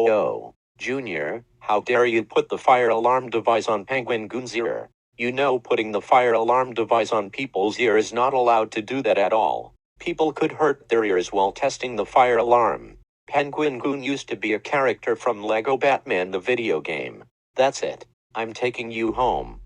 Yo, Junior, how dare you put the fire alarm device on Penguin Goon's ear? You know putting the fire alarm device on people's ear is not allowed to do that at all. People could hurt their ears while testing the fire alarm. Penguin Goon used to be a character from Lego Batman the video game. That's it. I'm taking you home.